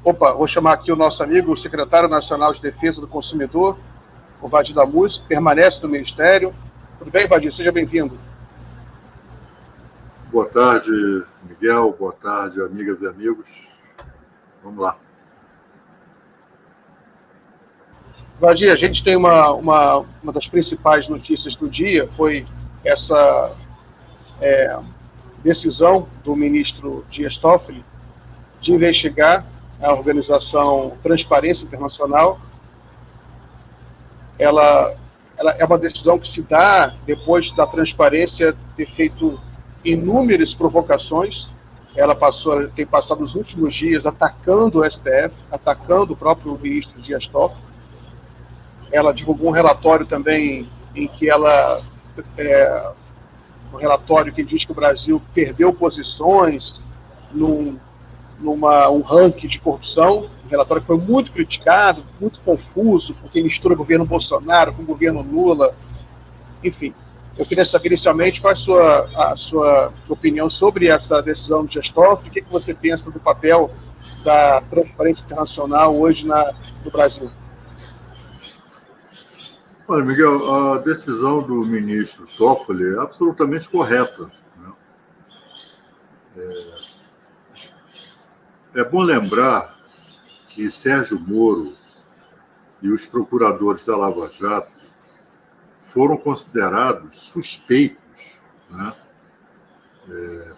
Opa, vou chamar aqui o nosso amigo, o secretário nacional de Defesa do Consumidor, o Vadir Damus, que permanece no Ministério. Tudo bem, Vadir? Seja bem-vindo. Boa tarde, Miguel. Boa tarde, amigas e amigos. Vamos lá. Vadir, a gente tem uma das principais notícias do dia, foi essa decisão do ministro Dias Toffoli de investigar a organização Transparência Internacional. Ela é uma decisão que se dá depois da Transparência ter feito inúmeras provocações. Ela tem passado os últimos dias atacando o STF, atacando o próprio ministro Dias Toffoli. Ela divulgou um relatório também em que um relatório que diz que o Brasil perdeu posições num ranking de corrupção, um relatório que foi muito criticado, muito confuso, porque mistura o governo Bolsonaro com o governo Lula, enfim. Eu queria saber inicialmente qual é a sua opinião sobre essa decisão do Dias Toffoli, o que você pensa do papel da Transparência Internacional hoje no Brasil? Olha, Miguel, a decisão do ministro Toffoli é absolutamente correta, né? É bom lembrar que Sérgio Moro e os procuradores da Lava Jato foram considerados suspeitos, né,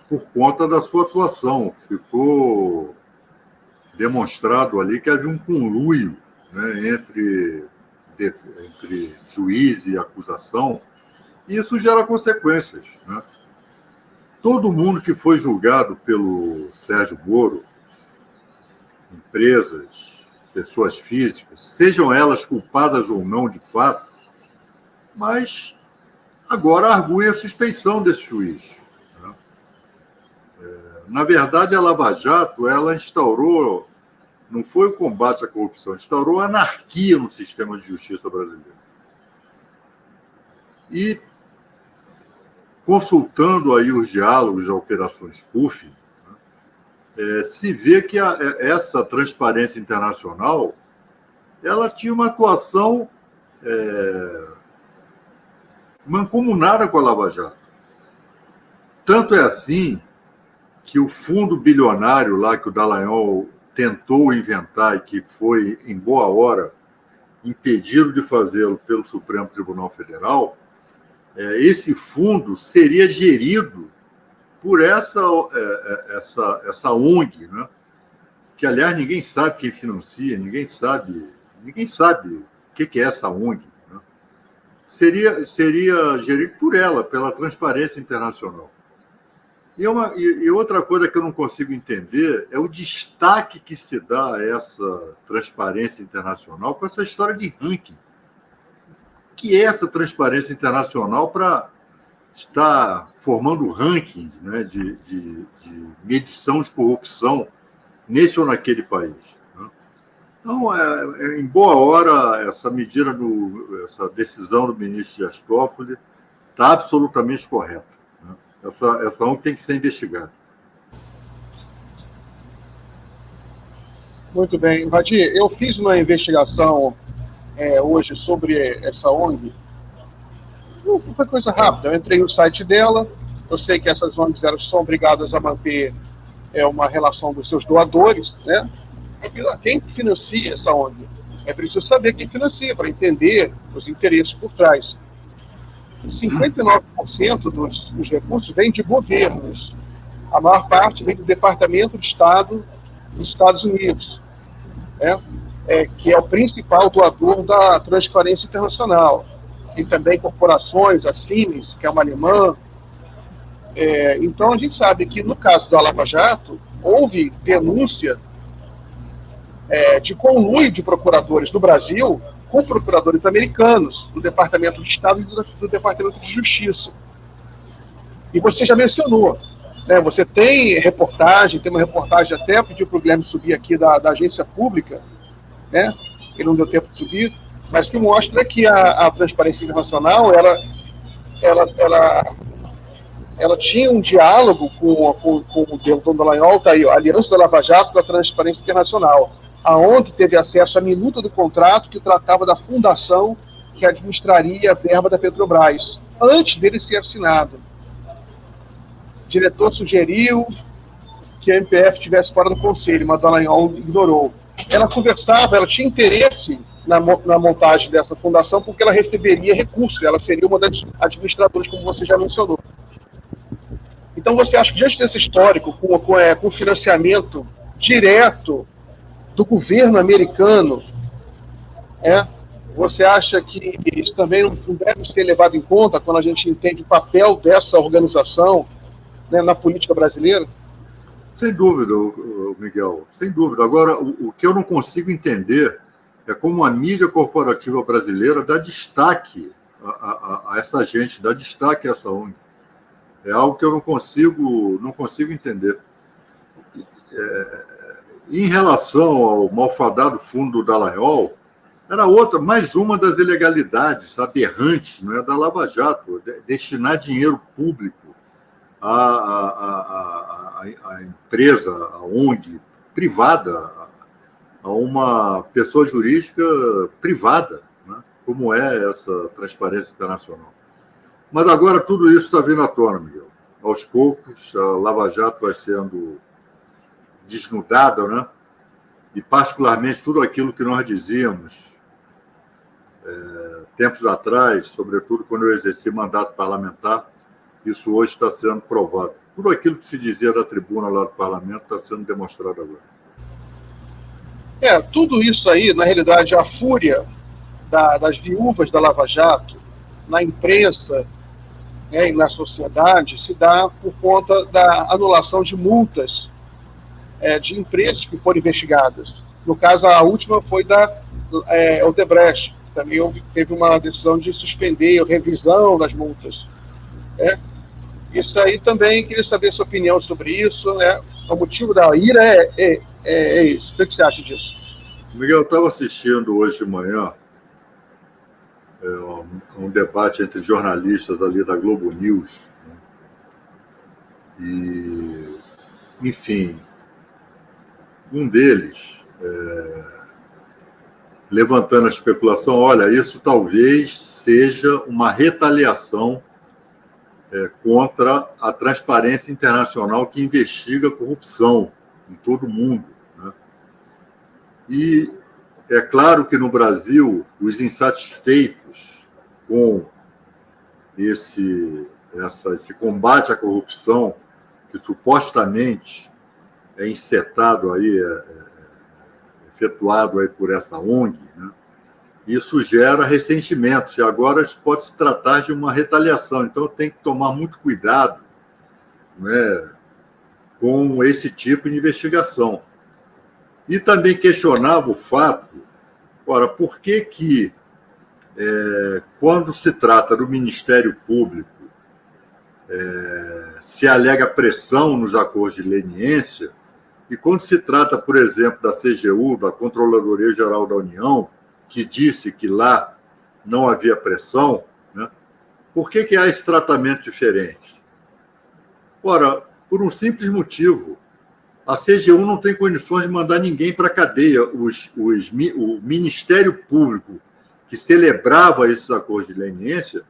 por conta da sua atuação. Ficou demonstrado ali que havia um conluio, né, entre juiz e acusação, e isso gera consequências, né? Todo mundo que foi julgado pelo Sérgio Moro, empresas, pessoas físicas, sejam elas culpadas ou não de fato, mas agora arguem a suspeição desse juiz, né? Na verdade, a Lava Jato, ela instaurou, não foi o combate à corrupção, instaurou anarquia no sistema de justiça brasileiro. E, consultando aí os diálogos da Operação Spoofing, se vê que essa Transparência Internacional ela tinha uma atuação mancomunada com a Lava Jato. Tanto é assim que o fundo bilionário lá que o Dallagnol tentou inventar e que foi, em boa hora, impedido de fazê-lo pelo Supremo Tribunal Federal, esse fundo seria gerido por essa ONG, né? Que, aliás, ninguém sabe quem financia, ninguém sabe o que é essa ONG, né? Seria gerido por ela, pela Transparência Internacional. E outra coisa que eu não consigo entender é o destaque que se dá a essa Transparência Internacional com essa história de ranking. O que é essa Transparência Internacional para estar formando rankings, né, de medição de corrupção nesse ou naquele país, né? Então, em boa hora, essa essa decisão do ministro Dias Toffoli está absolutamente correta, né? Essa ONG tem que ser investigada. Muito bem. Vadir, eu fiz uma investigação hoje sobre essa ONG. Foi coisa rápida. Eu entrei no site dela, eu sei que essas ONGs são obrigadas a manter uma relação dos seus doadores, né? Quem financia essa ONG? É preciso saber quem financia, para entender os interesses por trás. 59% dos recursos vem de governos. A maior parte vem do Departamento de Estado dos Estados Unidos, né? Que é o principal doador da Transparência Internacional. Tem também corporações, a Siemens, que é uma alemã. Então, a gente sabe que, no caso da Lava Jato, houve denúncia de conluio de procuradores do Brasil com procuradores americanos, do Departamento de Estado e do Departamento de Justiça. E você já mencionou, né? Você tem uma reportagem até, pediu para o Guilherme subir aqui da agência pública, né? Ele não deu tempo de subir, mas que mostra que a Transparência Internacional, ela ela tinha um diálogo com o Deltan Dallagnol, tá aí, a Aliança da Lava Jato da Transparência Internacional. A ONG teve acesso à minuta do contrato que tratava da fundação que administraria a verba da Petrobras, antes dele ser assinado. O diretor sugeriu que a MPF estivesse fora do conselho, mas Dallagnol ignorou. Ela conversava, ela tinha interesse na montagem dessa fundação porque ela receberia recursos, ela seria uma das administradoras, como você já mencionou. Então, você acha que diante desse histórico, com financiamento direto do governo americano, você acha que isso também não deve ser levado em conta quando a gente entende o papel dessa organização, né, na política brasileira? Sem dúvida, Miguel, sem dúvida. Agora, o que eu não consigo entender é como a mídia corporativa brasileira dá destaque a essa gente, dá destaque a essa ONG. É algo que eu não consigo entender. Em relação ao malfadado fundo do Dallagnol, era mais uma das ilegalidades aberrantes, não é, da Lava Jato, destinar dinheiro público a empresa, a ONG privada, a uma pessoa jurídica privada, né, como é essa Transparência Internacional. Mas agora tudo isso está vindo à tona, Miguel. Aos poucos, a Lava Jato vai sendo desnudada, né? E particularmente tudo aquilo que nós dizíamos tempos atrás, sobretudo quando eu exerci mandato parlamentar, isso hoje está sendo provado. Tudo aquilo que se dizia da tribuna lá do parlamento está sendo demonstrado agora. Tudo isso aí, na realidade, a fúria das viúvas da Lava Jato, na imprensa, e na sociedade, se dá por conta da anulação de multas de empresas que foram investigadas. No caso, a última foi da Odebrecht. Também teve uma decisão de suspender a revisão das multas. Isso aí também, queria saber a sua opinião sobre isso. O motivo da ira é isso. O que você acha disso? Miguel, eu estava assistindo hoje de manhã um debate entre jornalistas ali da Globo News. E, enfim, um deles levantando a especulação, olha, isso talvez seja uma retaliação contra a Transparência Internacional que investiga a corrupção em todo o mundo, né? E é claro que no Brasil, os insatisfeitos com esse combate à corrupção, que supostamente é encetado aí, efetuado aí por essa ONG, né? Isso gera ressentimentos, e agora pode se tratar de uma retaliação. Então tem que tomar muito cuidado, né, com esse tipo de investigação. E também questionava o fato, ora, por que quando se trata do Ministério Público, se alega pressão nos acordos de leniência, e quando se trata, por exemplo, da CGU, da Controladoria Geral da União, que disse que lá não havia pressão, né? Por que há esse tratamento diferente? Ora, por um simples motivo. A CGU não tem condições de mandar ninguém para a cadeia. O Ministério Público, que celebrava esses acordos de leniência,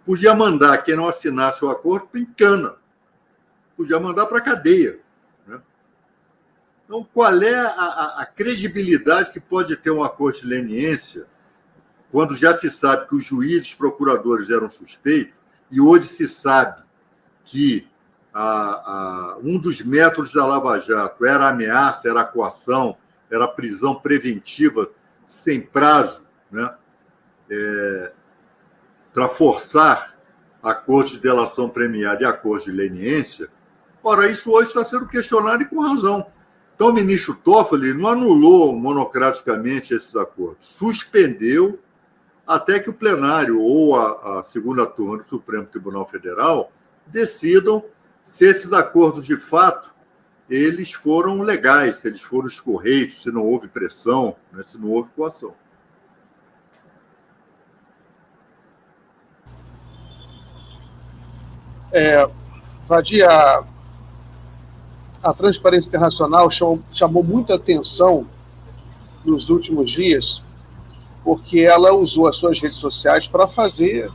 podia mandar quem não assinasse o acordo para cana. Podia mandar para a cadeia. Né? Então, qual é a credibilidade que pode ter um acordo de leniência quando já se sabe que os juízes procuradores eram suspeitos e hoje se sabe que um dos métodos da Lava Jato era a ameaça, era a coação, era a prisão preventiva sem prazo, né? Para forçar acordos de delação premiada e acordos de leniência. Ora, isso hoje está sendo questionado e com razão. Então, o ministro Toffoli não anulou monocraticamente esses acordos, suspendeu até que o plenário ou a segunda turma do Supremo Tribunal Federal decidam se esses acordos, de fato, eles foram legais, se eles foram escorreios, se não houve pressão, né, se não houve coação. Vadia, a Transparência Internacional chamou muita atenção nos últimos dias, porque ela usou as suas redes sociais para fazer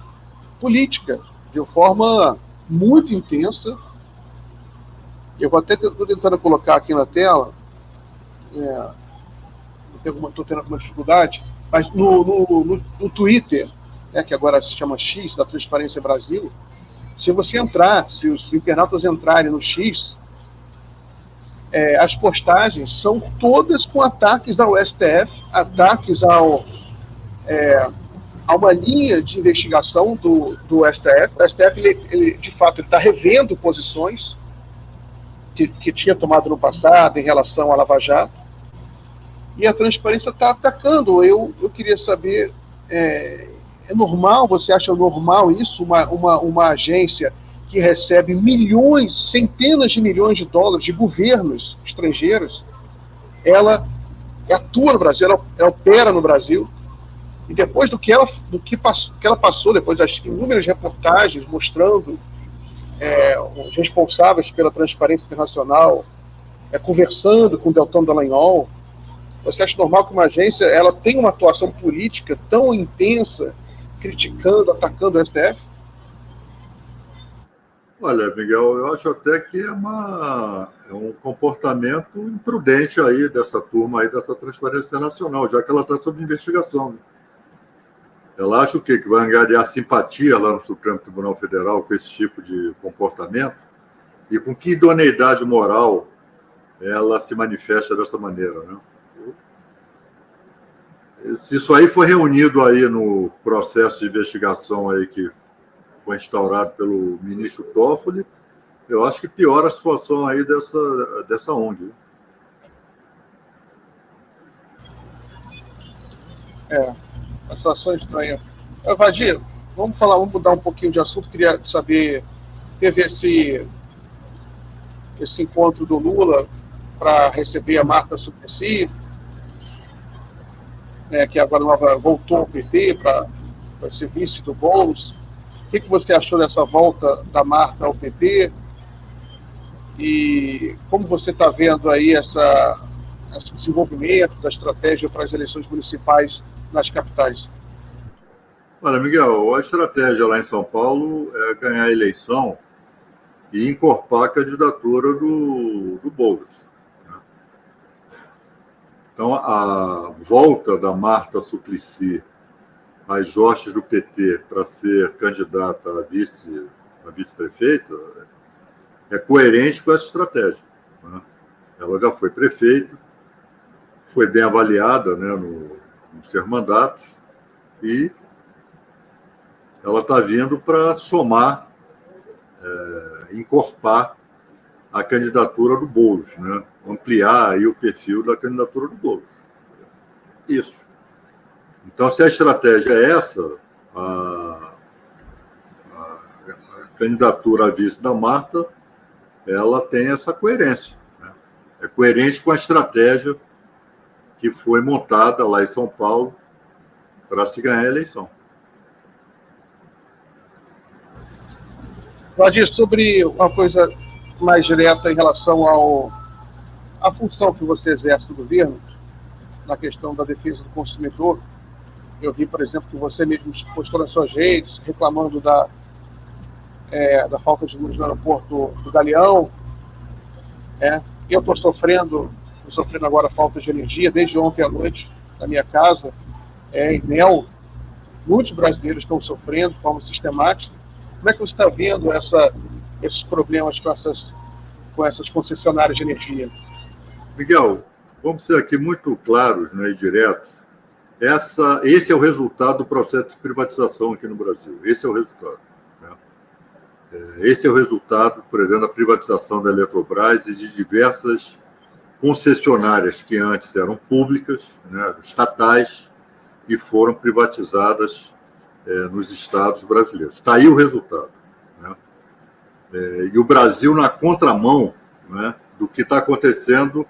política de forma muito intensa. Eu vou até estou tentando colocar aqui na tela, estou tendo alguma dificuldade, mas no Twitter, que agora se chama X, da Transparência Brasil, se você entrar, se os internautas entrarem no X, as postagens são todas com ataques ao STF, ataques a uma linha de investigação do STF. O STF, ele de fato, está revendo posições que tinha tomado no passado em relação à Lava Jato, e a Transparência está atacando. Eu queria saber, é normal, você acha normal isso, uma agência que recebe milhões, centenas de milhões de dólares de governos estrangeiros, ela atua no Brasil, ela opera no Brasil, e depois do que ela passou, depois das inúmeras reportagens mostrando os responsáveis pela Transparência Internacional conversando com o Deltan Dallagnol, você acha normal que uma agência ela tenha uma atuação política tão intensa, criticando, atacando o STF? Olha, Miguel, eu acho até que é um comportamento imprudente aí dessa turma aí, dessa Transparência Internacional, já que ela está sob investigação. Né? Ela acha o quê? Que vai angariar simpatia lá no Supremo Tribunal Federal com esse tipo de comportamento? E com que idoneidade moral ela se manifesta dessa maneira, né? Se isso aí foi reunido aí no processo de investigação aí que foi instaurado pelo ministro Toffoli, eu acho que piora a situação aí dessa ONG. Uma situação estranha. Vadir, vamos mudar um pouquinho de assunto. Queria saber, teve esse encontro do Lula para receber a Marta Suplicy, que agora voltou ao PT para ser vice do Boulos. O que você achou dessa volta da Marta ao PT? E como você está vendo aí esse desenvolvimento da estratégia para as eleições municipais nas capitais? Olha, Miguel, a estratégia lá em São Paulo é ganhar a eleição e encorpar a candidatura do Boulos. Então, a volta da Marta Suplicy às hostes do PT para ser candidata a vice-prefeita é coerente com essa estratégia. Né? Ela já foi prefeita, foi bem avaliada, né, nos seus mandatos, e ela está vindo para somar, encorpar a candidatura do Boulos, né? Ampliar aí o perfil da candidatura do Boulos. Isso. Então, se a estratégia é essa, a candidatura a vice da Marta, ela tem essa coerência. Né? É coerente com a estratégia que foi montada lá em São Paulo para se ganhar a eleição. Vadir, sobre uma coisa mais direta em relação à função que você exerce no governo, na questão da defesa do consumidor. Eu vi, por exemplo, que você mesmo postou nas suas redes reclamando da falta de luz no aeroporto do Galeão. Eu estou sofrendo agora falta de energia desde ontem à noite na minha casa, em Mel. Muitos brasileiros estão sofrendo de forma sistemática. Como é que você está vendo esses problemas com essas concessionárias de energia? Miguel, vamos ser aqui muito claros, né, e diretos. Esse é o resultado do processo de privatização aqui no Brasil. Esse é o resultado. Né? Esse é o resultado, por exemplo, da privatização da Eletrobras e de diversas concessionárias que antes eram públicas, né, estatais, e foram privatizadas nos estados brasileiros. Está aí o resultado. Né? E o Brasil na contramão, né, do que está acontecendo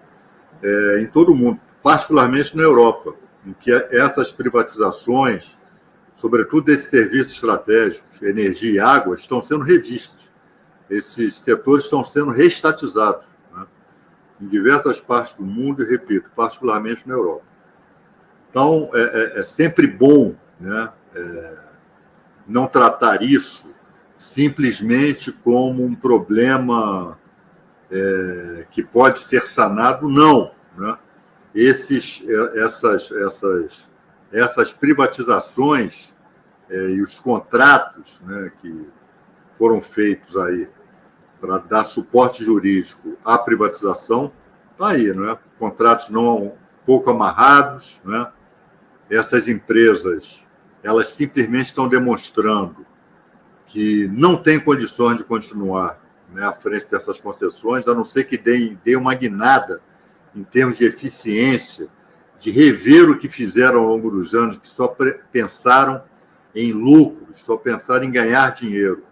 em todo o mundo, particularmente na Europa, em que essas privatizações, sobretudo desses serviços estratégicos, energia e água, estão sendo revistas. esses setores estão sendo reestatizados, né, em diversas partes do mundo, e, repito, particularmente na Europa. Então, é sempre bom, né, não tratar isso simplesmente como um problema que pode ser sanado, não. Né? Essas privatizações e os contratos, né, que foram feitos aí para dar suporte jurídico à privatização, está aí, né? Contratos não pouco amarrados, né? Essas empresas, elas simplesmente estão demonstrando que não têm condições de continuar, né, à frente dessas concessões, a não ser que dê uma guinada em termos de eficiência, de rever o que fizeram ao longo dos anos, que só pensaram em lucros, só pensaram em ganhar dinheiro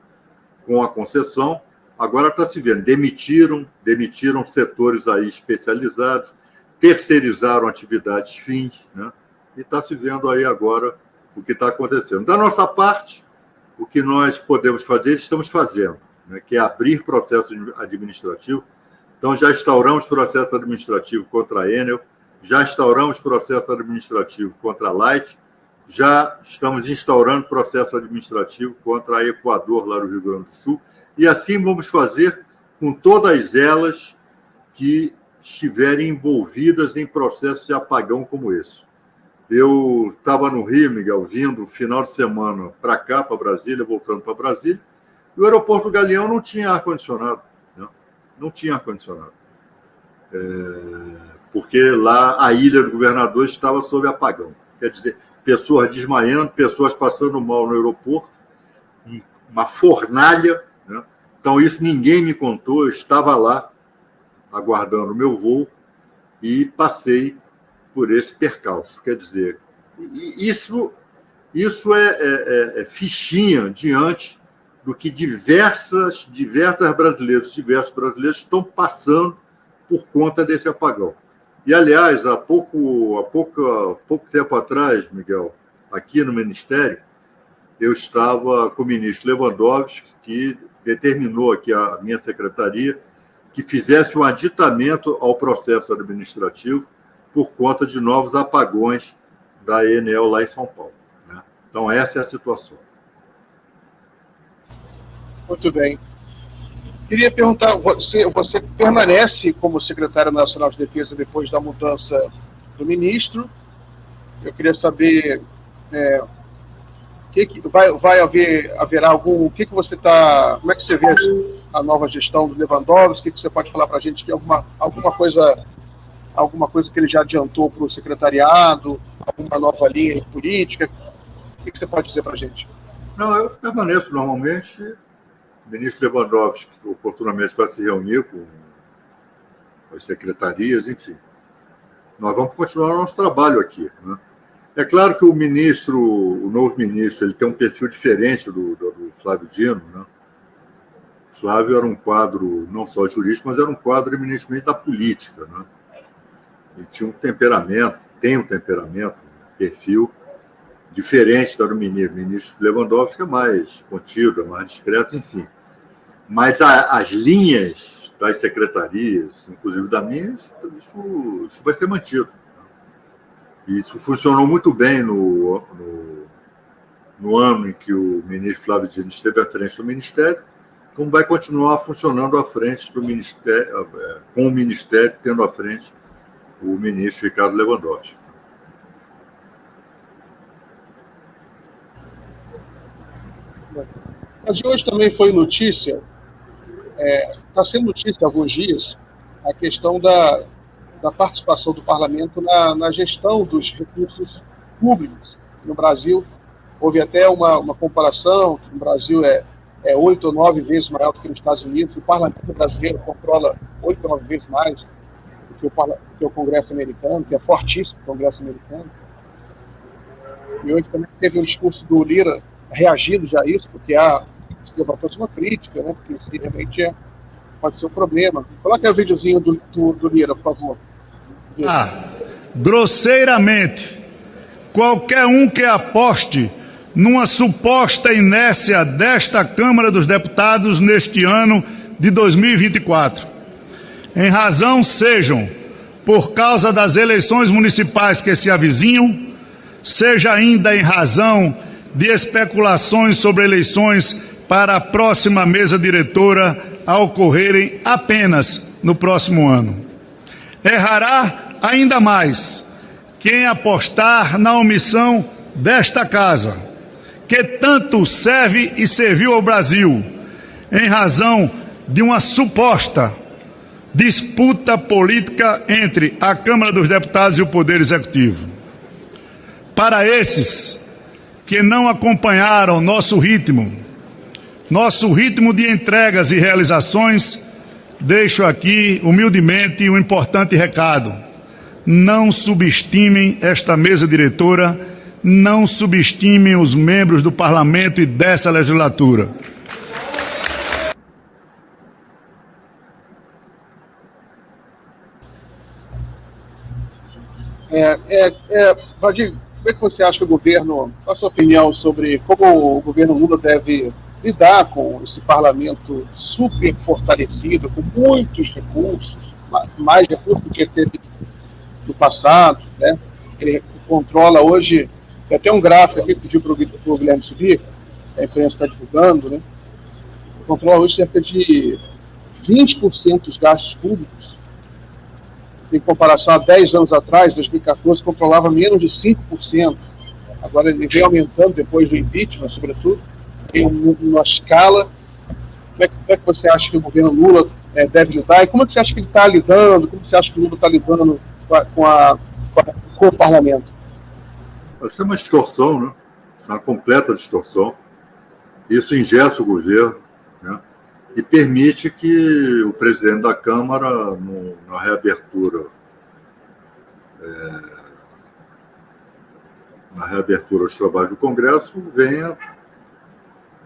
com a concessão. Agora está se vendo, demitiram setores aí especializados, terceirizaram atividades fins, né? E está se vendo aí agora o que está acontecendo. Da nossa parte, o que nós podemos fazer, estamos fazendo, né, que é abrir processo administrativo. Então, já instauramos processo administrativo contra a Enel, já instauramos processo administrativo contra a Light, já estamos instaurando processo administrativo contra a Equador, lá no Rio Grande do Sul, e assim vamos fazer com todas elas que estiverem envolvidas em processos de apagão como esse. Eu estava no Rio, Miguel, vindo final de semana para cá, para Brasília, voltando para Brasília, e o aeroporto do Galeão não tinha ar-condicionado. Não tinha ar-condicionado. Porque lá a Ilha do Governador estava sob apagão. Quer dizer, pessoas desmaiando, pessoas passando mal no aeroporto, uma fornalha, né? Então, isso ninguém me contou, eu estava lá, aguardando o meu voo, e passei por esse percalço. Quer dizer, isso é fichinha diante do que diversos brasileiros estão passando por conta desse apagão. E, aliás, há pouco tempo atrás, Miguel, aqui no Ministério, eu estava com o ministro Lewandowski, que determinou aqui a minha secretaria que fizesse um aditamento ao processo administrativo por conta de novos apagões da Enel lá em São Paulo. Né? Então, essa é a situação. Muito bem. Queria perguntar, você permanece como secretário nacional de defesa depois da mudança do ministro? Eu queria saber haverá algum, como é que você vê a nova gestão do Lewandowski? O que você pode falar para a gente? Que alguma coisa que ele já adiantou para o secretariado, alguma nova linha política? O que você pode dizer para a gente? Não, eu permaneço normalmente. O ministro Lewandowski, oportunamente, vai se reunir com as secretarias, enfim. Nós vamos continuar o nosso trabalho aqui. Né? É claro que o novo ministro, ele tem um perfil diferente do Flávio Dino. Né? O Flávio era um quadro não só jurídico, mas era um quadro eminentemente da política. Né? E tinha um temperamento, um perfil diferente do ministro. O ministro Lewandowski é mais contido, é mais discreto, enfim. Mas as linhas das secretarias, inclusive da minha, isso vai ser mantido. E isso funcionou muito bem no ano em que o ministro Flávio Dino esteve à frente do Ministério, como vai continuar funcionando à frente do Ministério, com o Ministério tendo à frente o ministro Ricardo Lewandowski. Mas de hoje também foi notícia, está sendo notícia há alguns dias, a questão da participação do parlamento na gestão dos recursos públicos no Brasil. Houve até uma comparação, que no Brasil é 8 ou 9 vezes maior do que nos Estados Unidos. O parlamento brasileiro controla 8 ou 9 vezes mais do que o Congresso americano, que é fortíssimo o Congresso americano. E hoje também teve um discurso do Lira reagindo já a isso, porque se levantou uma crítica, né, porque isso realmente pode ser um problema. Coloque o videozinho do Lira, por favor. Grosseiramente, qualquer um que aposte numa suposta inércia desta Câmara dos Deputados neste ano de 2024. Em razão sejam por causa das eleições municipais que se avizinham, seja ainda em razão de especulações sobre eleições para a próxima mesa diretora a ocorrerem apenas no próximo ano. Errará ainda mais quem apostar na omissão desta casa, que tanto serve e serviu ao Brasil, em razão de uma suposta disputa política entre a Câmara dos Deputados e o Poder Executivo. Para esses que não acompanharam nosso ritmo de entregas e realizações, deixo aqui humildemente um importante recado: não subestimem esta mesa diretora, não subestimem os membros do Parlamento e dessa legislatura. Valdir, como é que você acha que o governo, qual a sua opinião sobre como o governo Lula deve lidar com esse parlamento super fortalecido, com muitos recursos, mais recursos do que teve no passado, né? Ele controla hoje, tem até um gráfico aqui que pediu para o Guilherme subir, a imprensa está divulgando, né? Controla hoje cerca de 20% dos gastos públicos. Em comparação a 10 anos atrás, 2014, controlava menos de 5%. Agora ele vem aumentando depois do impeachment, sobretudo, em uma escala. Como é que você acha que o governo Lula deve lidar? E como é que você acha que ele está lidando? Como você acha que o Lula está lidando com o parlamento? Isso é uma distorção, né? Isso é uma completa distorção. Isso engessa o governo, né? E permite que o presidente da Câmara, na reabertura dos trabalhos do Congresso, venha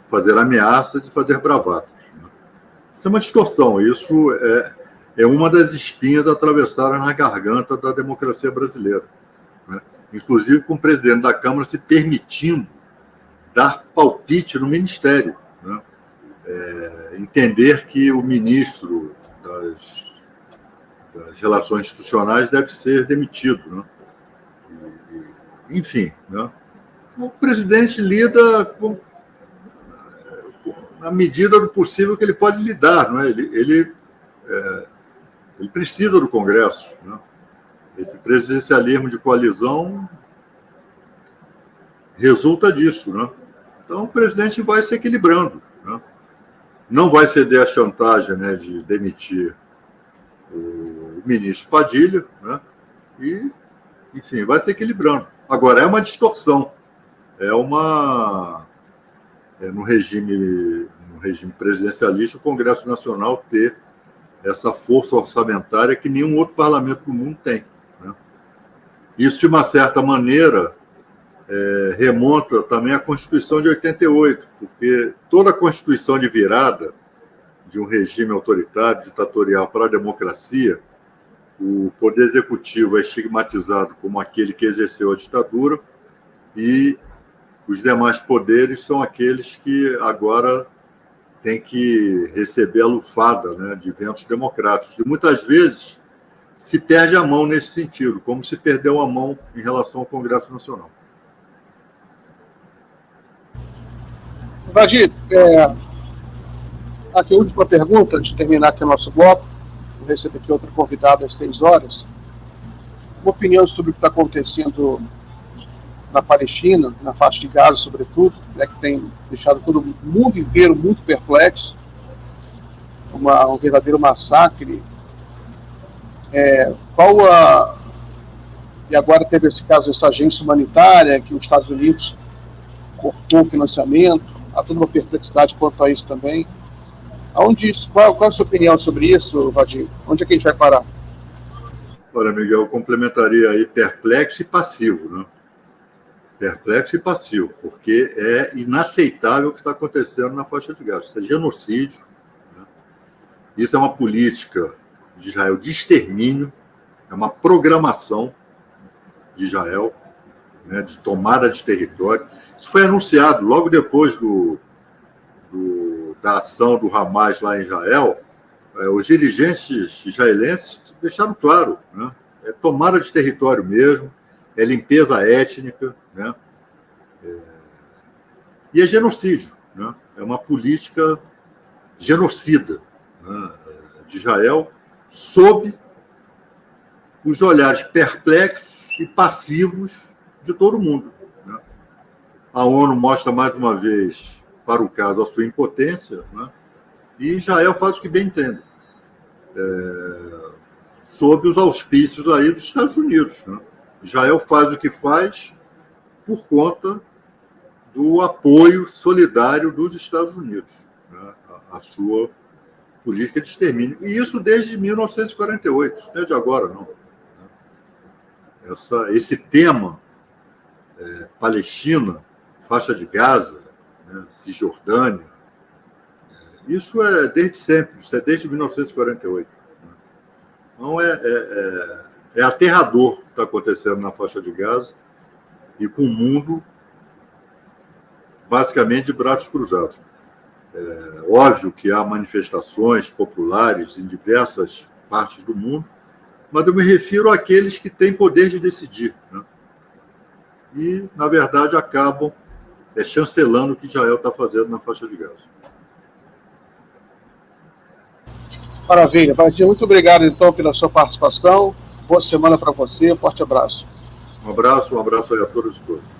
fazer ameaças e fazer bravata. Isso é uma distorção. Isso é uma das espinhas atravessadas na garganta da democracia brasileira, né? Inclusive com o presidente da Câmara se permitindo dar palpite no ministério, né? Entender que o ministro das Relações Institucionais deve ser demitido, né? Enfim, né? O presidente lida na medida do possível que ele pode lidar, né? Ele precisa do Congresso, né? Esse presidencialismo de coalizão resulta disso, né? Então o presidente vai se equilibrando, né? Não vai ceder à chantagem, né, de demitir o ministro Padilha, né? E, enfim, vai se equilibrando. Agora, é uma distorção. No regime presidencialista, o Congresso Nacional ter essa força orçamentária que nenhum outro parlamento do mundo tem, né? Isso, de uma certa maneira, remonta também à Constituição de 88, porque toda a Constituição de virada de um regime autoritário, ditatorial para a democracia, o poder executivo é estigmatizado como aquele que exerceu a ditadura e os demais poderes são aqueles que agora têm que receber a lufada, né, de ventos democráticos. E muitas vezes se perde a mão nesse sentido, como se perdeu a mão em relação ao Congresso Nacional. Valdir, aqui a última pergunta, antes de terminar aqui o nosso bloco. Vou receber aqui outro convidado às 6 horas. Uma opinião sobre o que está acontecendo na Palestina, na faixa de Gaza, sobretudo, né, que tem deixado todo o mundo inteiro muito perplexo. Um verdadeiro massacre. E agora teve esse caso, essa agência humanitária, que os Estados Unidos cortou o financiamento. Há toda uma perplexidade quanto a isso também. Qual a sua opinião sobre isso, Valdir? Onde é que a gente vai parar? Olha, Miguel, eu complementaria aí perplexo e passivo, né? Perplexo e passivo, porque é inaceitável o que está acontecendo na faixa de Gaza. Isso é genocídio, né? Isso é uma política de Israel de extermínio, é uma programação de Israel, né, de tomada de território. Isso foi anunciado logo depois da ação do Hamas lá em Israel. Os dirigentes israelenses deixaram claro, né, é tomada de território mesmo, é limpeza étnica, né, e é genocídio, né, é uma política genocida, né, de Israel, sob os olhares perplexos e passivos de todo mundo, né. A ONU mostra mais uma vez, para o caso, a sua impotência, né, e Israel faz o que bem entende, sob os auspícios aí dos Estados Unidos, né. Israel faz o que faz por conta do apoio solidário dos Estados Unidos, né, a sua política de extermínio. E isso desde 1948, isso não é de agora, não. Esse tema, Palestina, faixa de Gaza, né, Cisjordânia, isso é desde sempre, isso é desde 1948. Né. Então é aterrador o que está acontecendo na faixa de Gaza e com o mundo basicamente de braços cruzados. É óbvio que há manifestações populares em diversas partes do mundo, mas eu me refiro àqueles que têm poder de decidir, né? E, na verdade, acabam chancelando o que Israel está fazendo na faixa de Gaza. Maravilha. Vadir, muito obrigado, então, pela sua participação. Boa semana para você. Forte abraço. Um abraço aí a todos e todas.